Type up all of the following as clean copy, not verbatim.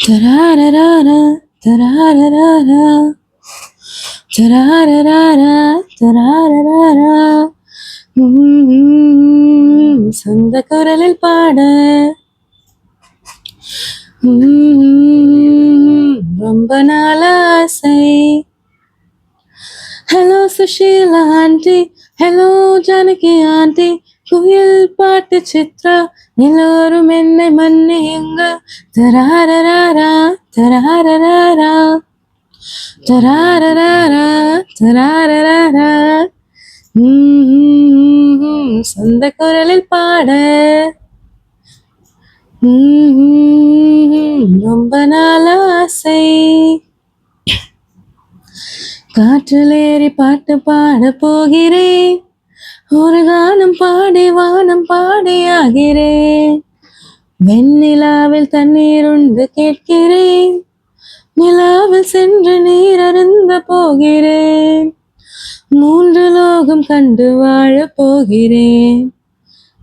தராரராரா, தராரராரா, தராரராரா, தராரராரா. சொந்த குரலில் பாட ரொம்ப நாள் ஆசை. Hello Sushila aunty, hello Janaki aunty, குயில் பாட்டு சித்ரா, எல்லோரும் என்னை மன்னியுங்க. தராரராரா, தராரராரா, தராரராரா, தராரராரா. சொந்த குரலில் பாட ரொம்ப நாள் ஆசை. காற்றிலேறி பாட்டு பாட போகிறேன், ஒரு கானம் பாடி வானம் பாடியாகிறேன். வெண்ணிலாவில் தண்ணீர் உண்டு கேட்கிறேன், நிலாவில் சென்று நீர் அருந்த போகிறேன். 3 லோகம் கண்டு வாழ போகிறேன்,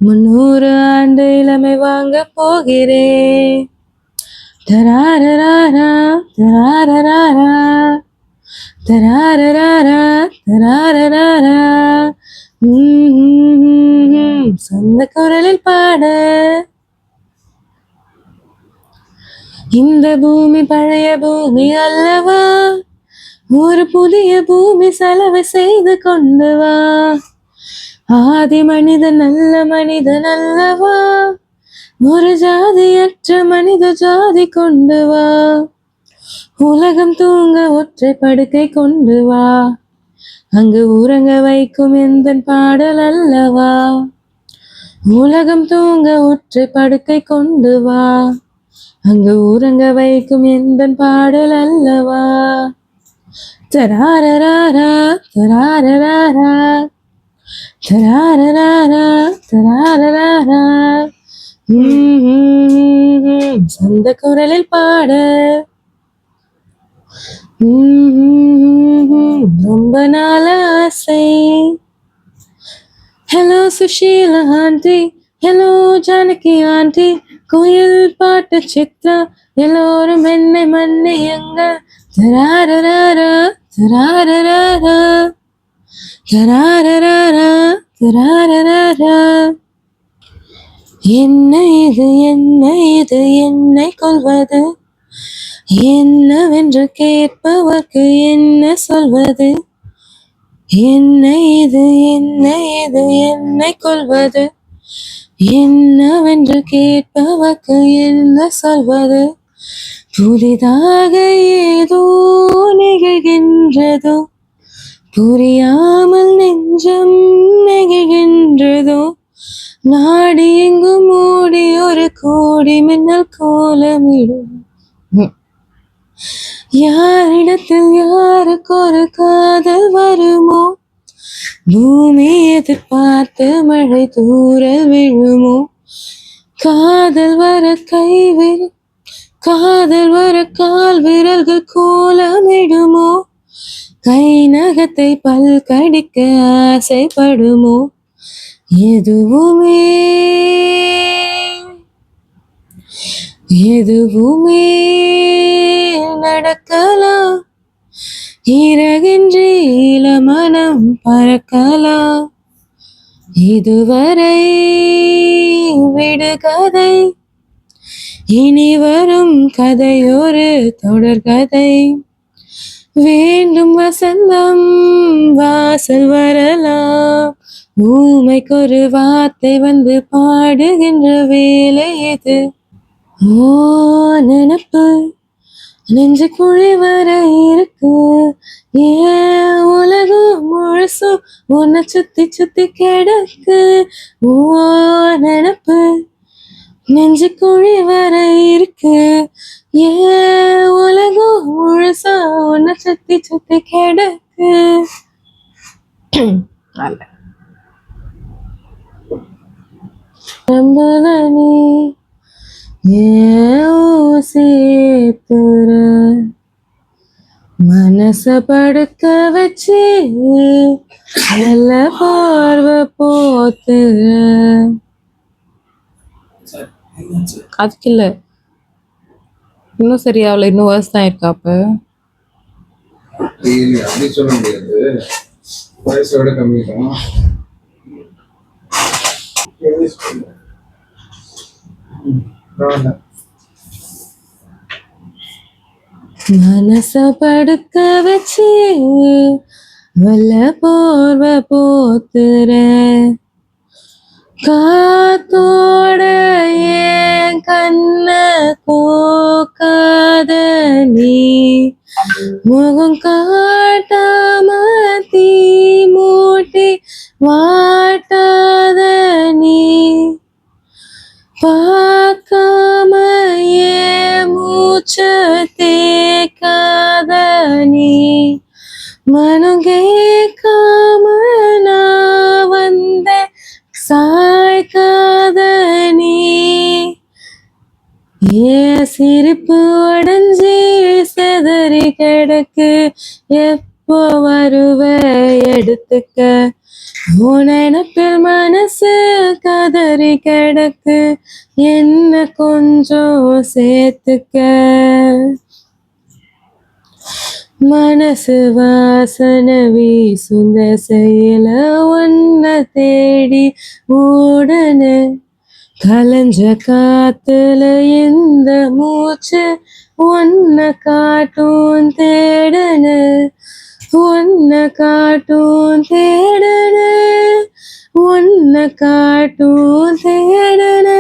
300 ஆண்டு இளமை வாங்க போகிறேன். தராரராரா, தராரராரா, தராரராரா, தராரராரா. சொந்த குரலில் பாட இந்த பூமி பழைய பூமி அல்லவா, ஒரு புதிய பூமி செலவு செய்து கொண்டு வா. ஆதி மனிதன் நல்ல மனிதன் அல்லவா, ஒரு ஜாதியற்ற மனித ஜாதி கொண்டு வா. உலகம் தூங்க ஒற்றை படுக்கை கொண்டு வா, அங்கு உறங்க வைக்கும் எந்தன் பாடல் அல்லவா. உலகம் தூங்க ஒற்றை படுக்கை கொண்டு வா, அங்கு உறங்க வைக்கும் எந்தன் பாடல் அல்லவா. தராரராரா, தராரராரா, தராரராரா, தராரராரா. சொந்த குரலில் பாட ரொம்ப நாள் ஆசை. Hello Sushila aunty, hello Janaki aunty, குயில் பாட்டு சித்ரா, எல்லோரும் என்னை மன்னியுங்க. தராரராரா, தராரராரா, தராரராரா, தராரராரா. என்ன இது என்ன இது என்னை கொல்வது, என்னவென்று கேட்பவர்க்கு என்ன சொல்வது. என்ன இது என்ன இது என்னை கொல்வது, என்னவென்று கேட்பவர்க்கு என்ன சொல்வது. புதிதாக ஏதோ நிகழ்கின்றதோ, புரியாமல் நெஞ்சம் நெகிழ்கின்றதோ. நாடி எங்கும் மூடி ஒரு கோடி மின்னல் கோலமிடும். யாரிடத்தில் யாருக்கு ஒரு காதல் வருமோ, பூமி எதிர்பார்த்து மழை தூறல் விழுமோ. காதல் வர காதல் வர கால் விரல்கள் கோலமிடுமோ. கை நகத்தை பல் கடிக்க ஆசைப்படுமோ. எதுவுமே எதுவுமே நடக்கலாம், இறகின்றி இளமனம் பறக்கலாம். இதுவரை விடுகதை, இனி வரும் கதையொரு தொடர்கதை. வேண்டும் வசந்தம் வாசல் வரலாம், ஊமைக்கொரு வார்த்தை வந்து பாடுகின்ற வேலை இது. ஓ நினப்பு நெஞ்சு குழி வர இருக்கு, ஏன் உலகம் முழுசும் உன்னை சுத்தி சுத்தி கிடக்கு. ஓ நினப்பு நெஞ்சு குழி வர இருக்கு, ஏன் உலகம் முழுசா உன்னை சுத்தி சுத்தி கிடக்கு. நம்பல நீ சேர்த்துற, மனச படுக்க வச்சு நல்ல பார்வை போத்துற. அதுக்கு இல்ல இன்னும் சரியாகல, இன்னும் வேர்ஸ் தான் இருக்கா அப்ப? அப்படி சொல்ல முடியாது, வயசோட கம்மி தான். மனச படுக்க வச்சு வல்ல போர்வ போத்துற காத்தோட ஏன் கண்ண கோக்காத நீ முகம் காட்டாம தீ மூட்டி வாட்டாத நீ பார்க்காம ஏன் மூச்ச தேக்காத நீ மனம் கேட்காம நான் வந்த சாய்க்காத நீ ஏன் சிரிப்பு உடஞ்சி செதறி கிடக்கு எப்போ வருவ எடுத்துக்க உனப்பில் மனசு கதறி கிடக்கு என்ன கொஞ்சம் சேர்த்துக்க மனசு வாசன வீசுந்த செயல ஒன்ன தேடி உடனே கலஞ்ச காத்துல இந்த மூச்சு ஒன்ன காட்டும் தேடனு ஒன்ன காட்டும் தேடனு ஒன்ன காட்டும் தேடனு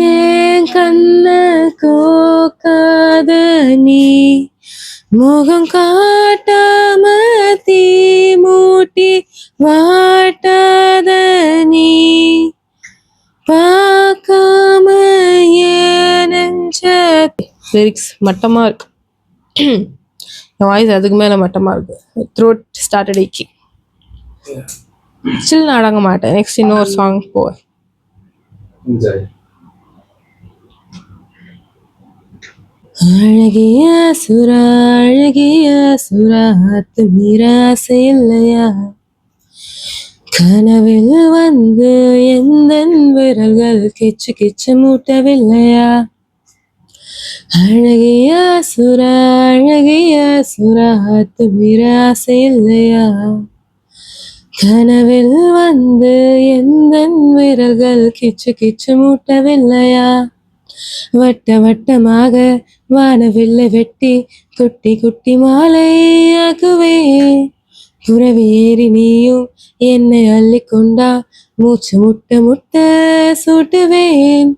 ஏன் கண்ண கோக்காத நீ முகம் காட்டாம தீ மூட்டி வாட்டாத நீ பார்க்காம ஏன் லிரிக்ஸ் மட்டமா இருக்கு. என் வாய்ஸ் அதுக்கு மேல மட்டமா இருக்கு. Throat started ஏக்கி. ஸ்டில் நான் அடங்க மாட்டேன். நெக்ஸ்ட் இன்னொரு சாங் போ. அழகிய சுரா அழகிய சுரா அத்துமீராசை இல்லையா கனவில் வந்து எந்த விரல்கள் கிச்சு கிச்சு மூட்டவில்லையா அழகிய சுரா அழகிய சுரா அத்துமீராசை இல்லையா கனவில் வந்து எந்த விரல்கள் கிச்சு கிச்சு மூட்டவில்லையா வட்ட வட்டமாக வானவில்லை வெட்டி குட்டி குட்டி மாலையாகுவே புறவி ஏறி நீயும் என்னை அள்ளிக்கொண்டா மூச்சு முட்ட முட்ட சூட்டுவேன்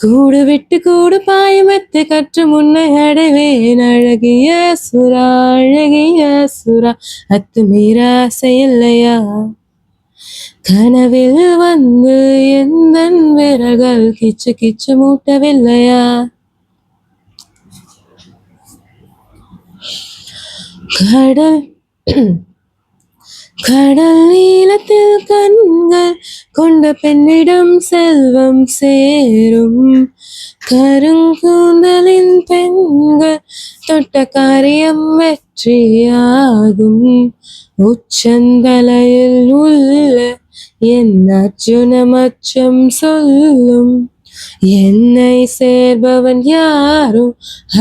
கூடு விட்டு கூடு பாயமத்து கற்று முன்னை அடைவேன் அழகிய சுரா அழகிய சுரா அத்துமீராசை இல்லையா கனவில் வந்து எந்த விரல்கள் கிச்சு கிச்சு மூட்டவில்லையா கடல் கடல் நீளத்தில் கண்கள் கொண்ட பெண்ணிடம் செல்வம் சேரும் கருங்கூந்தலின் பெண்கள் தொட்ட காரியம் வெற்றியாகும் உச்சந்தலையில் உள்ள என் அர்ஜுனமச்சம் சொல்லும் என்னை சேர்பவன் யாரும்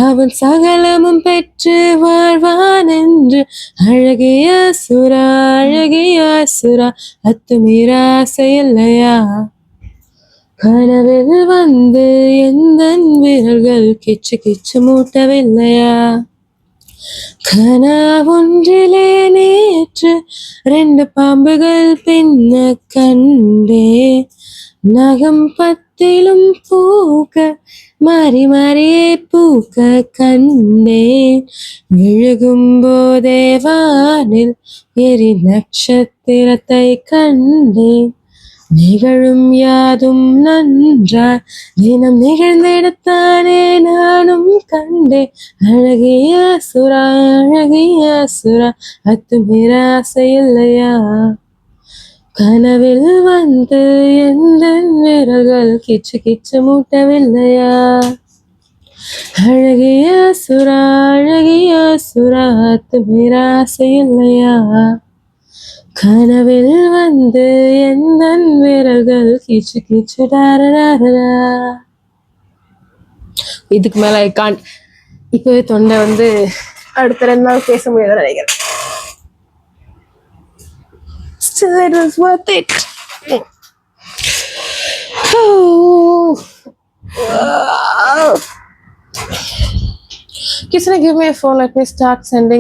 அவன் சகலமும் பெற்று வாழ்வான் என்று அழகிய சுரா அழகிய சுரா அத்துமீராசை இல்லையா கனவில் வந்து எந்த விரல்கள் கிச்சு கிச்சு மூட்டவில்லையா கனவொன்றிலே நேற்று 2 பாம்புகள் பின்ன கண்டே நகம் பத்திலும் பூக்க மாறி மாறியே பூக்க கண்டேன் விழுகும் போதே வானில் எரி நட்சத்திரத்தை கண்டேன் நிகழும் யாதும் நன்றாய் தினம் நிகழ்ந்திடத்தானே நானும் கண்டேன் அழகிய சுரா அழகிய சுரா அத்துமீராசை இல்லையா கனவில் வந்து எந்த விரல்கள் கிச்சு கிச்சு மூட்டவில்லையா அழகிய சுரா அழகிய சுரா அத்துமீராசை இல்லையா கனவில் வந்து எந்த விரல்கள் கீச்சு கீச்சு டாரடாரடா. இதுக்கு மேல ஐ காண்ட். இப்பவே தொண்டை வந்து அடுத்த 2 நாள் பேச முடியாதுன்னு நினைக்கிறேன். Still it was worth it. Kisana, give me a phone. Let me start sending